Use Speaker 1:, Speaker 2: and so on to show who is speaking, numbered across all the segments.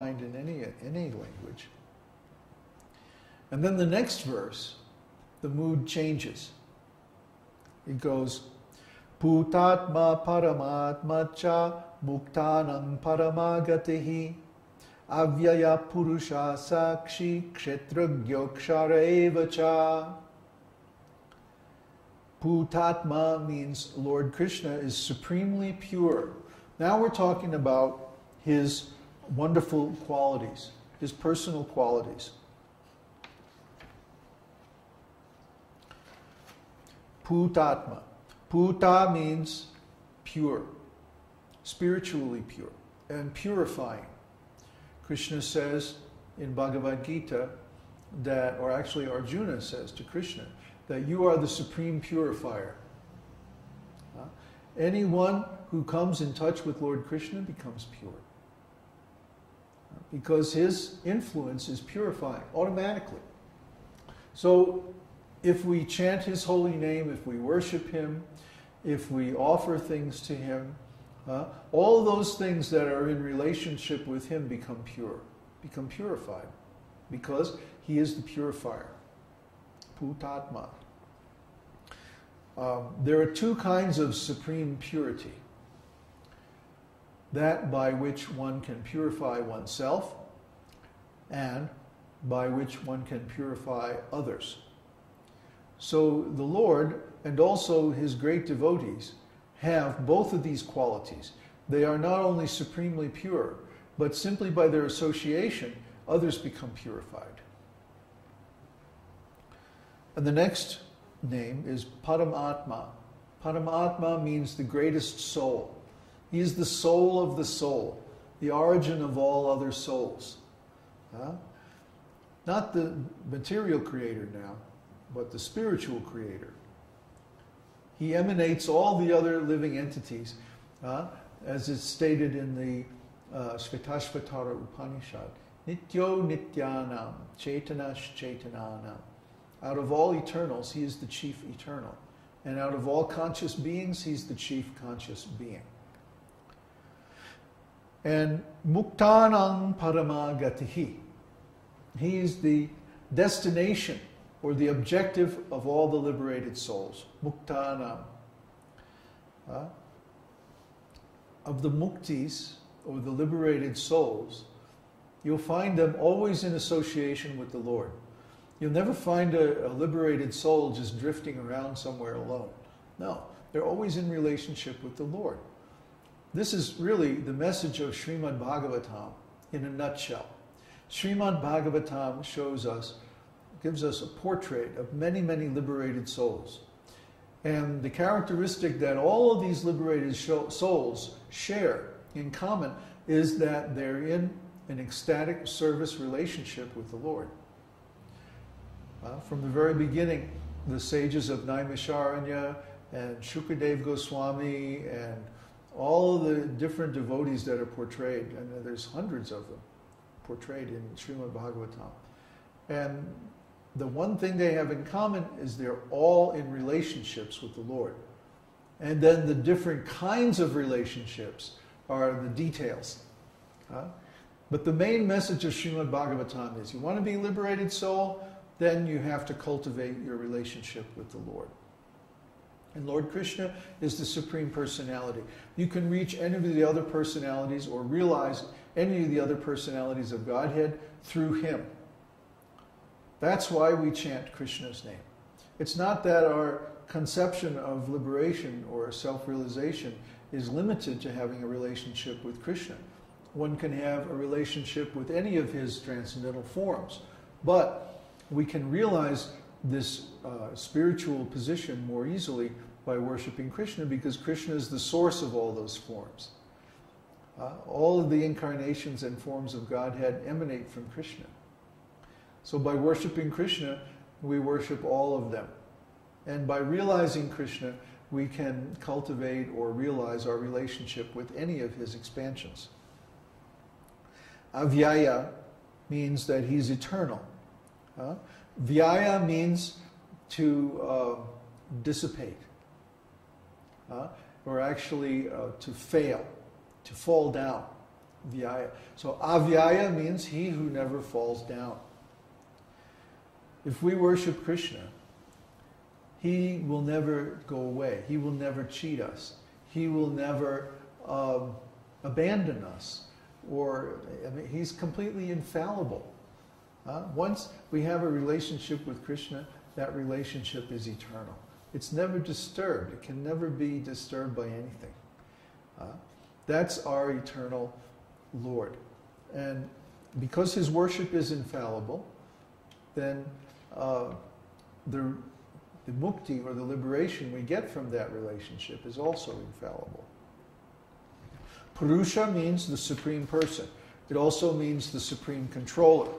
Speaker 1: in any language. And then the next verse, the mood changes. It goes, Bhutatma paramatma cha muktanam paramagatihi avyaya purusha sakshi kshetragyo kshara eva cha. Bhutatma means Lord Krishna is supremely pure. Now we're talking about his wonderful qualities, his personal qualities. Bhutatma. Bhuta means pure, spiritually pure, and purifying. Krishna says in Bhagavad Gita that, or actually Arjuna says to Krishna, that you are the supreme purifier. Anyone who comes in touch with Lord Krishna becomes pure. Because his influence is purifying automatically. So if we chant his holy name, if we worship him, if we offer things to him, all those things that are in relationship with him become pure, become purified, because he is the purifier. Bhutatma. There are two kinds of supreme purity. That by which one can purify oneself, and by which one can purify others. So the Lord and also his great devotees have both of these qualities. They are not only supremely pure, but simply by their association, others become purified. And the next name is Paramatma. Paramatma means the greatest soul. He is the soul of the soul, the origin of all other souls. Not the material creator now, but the spiritual creator. He emanates all the other living entities, as is stated in the Shvetashvatara Upanishad. Nityo nityanam, chaitanash chaitananam. Out of all eternals, he is the chief eternal. And out of all conscious beings, he's the chief conscious being. And muktanam paramagatihi. He is the destination or the objective of all the liberated souls. Muktanam. Of the muktis, or the liberated souls, you'll find them always in association with the Lord. You'll never find a liberated soul just drifting around somewhere alone. No, they're always in relationship with the Lord. This is really the message of Srimad Bhagavatam in a nutshell. Srimad Bhagavatam gives us a portrait of many, many liberated souls. And the characteristic that all of these liberated souls share in common is that they're in an ecstatic service relationship with the Lord. From the very beginning, the sages of Naimisharanya and Shukadev Goswami and all of the different devotees that are portrayed, and there's hundreds of them portrayed in Srimad Bhagavatam. And the one thing they have in common is they're all in relationships with the Lord. And then the different kinds of relationships are the details. But the main message of Srimad Bhagavatam is you want to be a liberated soul, then you have to cultivate your relationship with the Lord. And Lord Krishna is the Supreme Personality. You can reach any of the other personalities or realize any of the other personalities of Godhead through him. That's why we chant Krishna's name. It's not that our conception of liberation or self-realization is limited to having a relationship with Krishna. One can have a relationship with any of his transcendental forms, but we can realize this spiritual position more easily by worshiping Krishna, because Krishna is the source of all those forms. All of the incarnations and forms of Godhead emanate from Krishna. So by worshiping Krishna, we worship all of them. And by realizing Krishna, we can cultivate or realize our relationship with any of his expansions. Avyaya means that he's eternal. Vyaya means to dissipate, or actually to fail, to fall down. Vyaya. So avyaya means he who never falls down. If we worship Krishna, he will never go away. He will never cheat us. He will never abandon us. He's completely infallible. Once we have a relationship with Krishna, that relationship is eternal. It's never disturbed. It can never be disturbed by anything. That's our eternal Lord. And because his worship is infallible, then the mukti, or the liberation we get from that relationship, is also infallible. Purusha means the supreme person. It also means the supreme controller.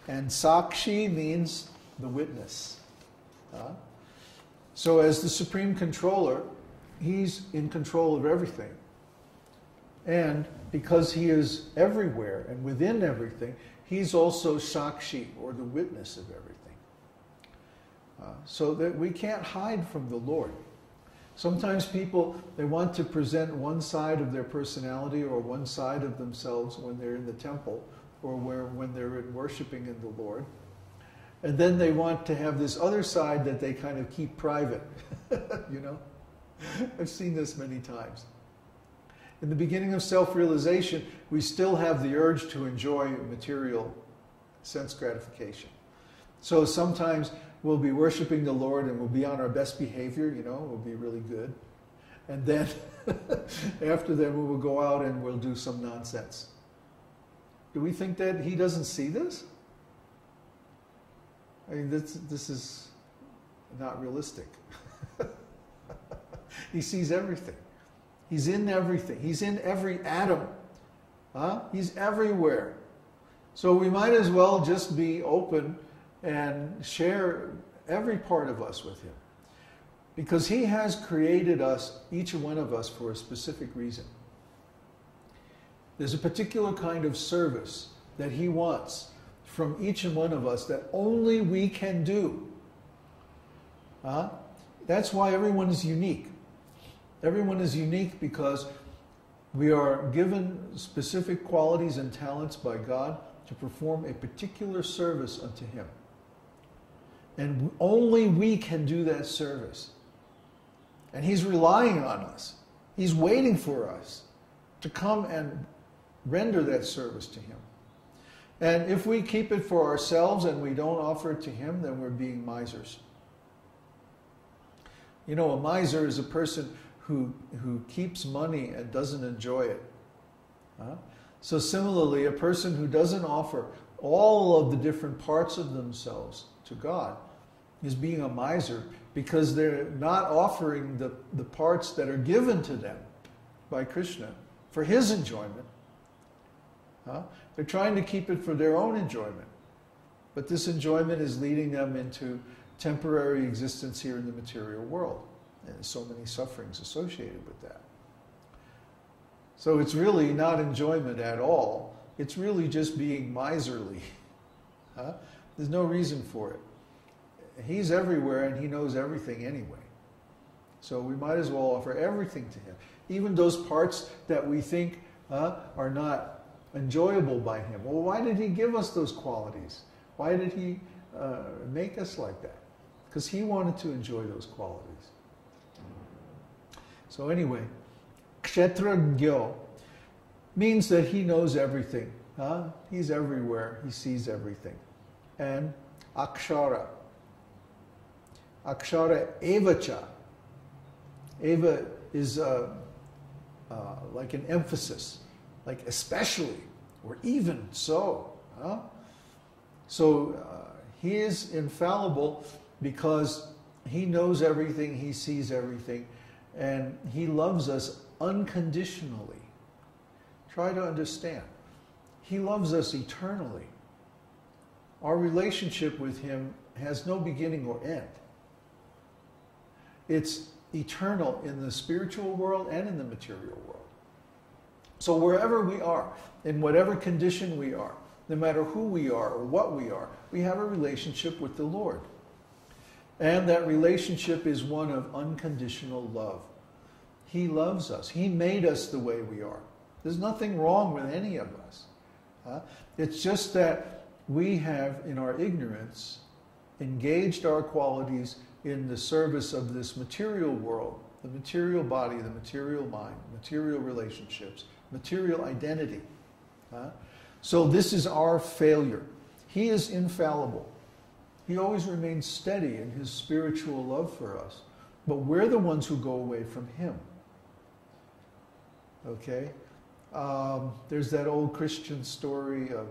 Speaker 1: And Sakshi means the witness. So as the supreme controller, he's in control of everything. And because he is everywhere and within everything, he's also Sakshi, or the witness of everything. So that we can't hide from the Lord. Sometimes people, they want to present one side of their personality or one side of themselves when they're in the temple, or when they're worshiping in the Lord. And then they want to have this other side that they kind of keep private. You know? I've seen this many times. In the beginning of self-realization, we still have the urge to enjoy material sense gratification. So sometimes we'll be worshiping the Lord and we'll be on our best behavior, you know, we'll be really good. And then after that we will go out and we'll do some nonsense. Do we think that he doesn't see this? I mean, this is not realistic. He sees everything. He's in everything. He's in every atom. He's everywhere. So we might as well just be open and share every part of us with him. Because he has created us, each one of us, for a specific reason. There's a particular kind of service that he wants from each and one of us that only we can do. That's why everyone is unique. Everyone is unique because we are given specific qualities and talents by God to perform a particular service unto him. And only we can do that service. And he's relying on us. He's waiting for us to come and render that service to him. And if we keep it for ourselves and we don't offer it to him, then we're being misers. You know, a miser is a person who keeps money and doesn't enjoy it. So similarly, a person who doesn't offer all of the different parts of themselves to God is being a miser, because they're not offering the parts that are given to them by Krishna for his enjoyment. They're trying to keep it for their own enjoyment. But this enjoyment is leading them into temporary existence here in the material world. And there's so many sufferings associated with that. So it's really not enjoyment at all. It's really just being miserly. There's no reason for it. He's everywhere and he knows everything anyway. So we might as well offer everything to him. Even those parts that we think are not enjoyable by him. Well, why did he give us those qualities? Why did he make us like that? Because he wanted to enjoy those qualities. So anyway, kshetragyo means that he knows everything. He's everywhere. He sees everything. And akshara. Akshara evacha. Eva is like an emphasis, like especially, or even so. So he is infallible because he knows everything, he sees everything, and he loves us unconditionally. Try to understand. He loves us eternally. Our relationship with him has no beginning or end. It's eternal in the spiritual world and in the material world. So wherever we are, in whatever condition we are, no matter who we are or what we are, we have a relationship with the Lord. And that relationship is one of unconditional love. He loves us. He made us the way we are. There's nothing wrong with any of us. It's just that we have, in our ignorance, engaged our qualities in the service of this material world, the material body, the material mind, material relationships, material identity. So this is our failure. He is infallible. He always remains steady in his spiritual love for us. But we're the ones who go away from him. Okay? There's that old Christian story of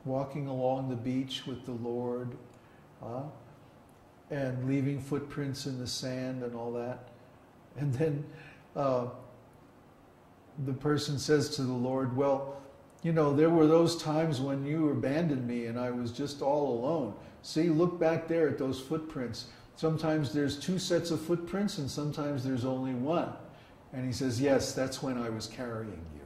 Speaker 1: walking along the beach with the Lord and leaving footprints in the sand and all that. And then the person says to the Lord, well, you know, there were those times when you abandoned me and I was just all alone. See, look back there at those footprints. Sometimes there's 2 sets of footprints and sometimes there's only one. And he says, yes, that's when I was carrying you.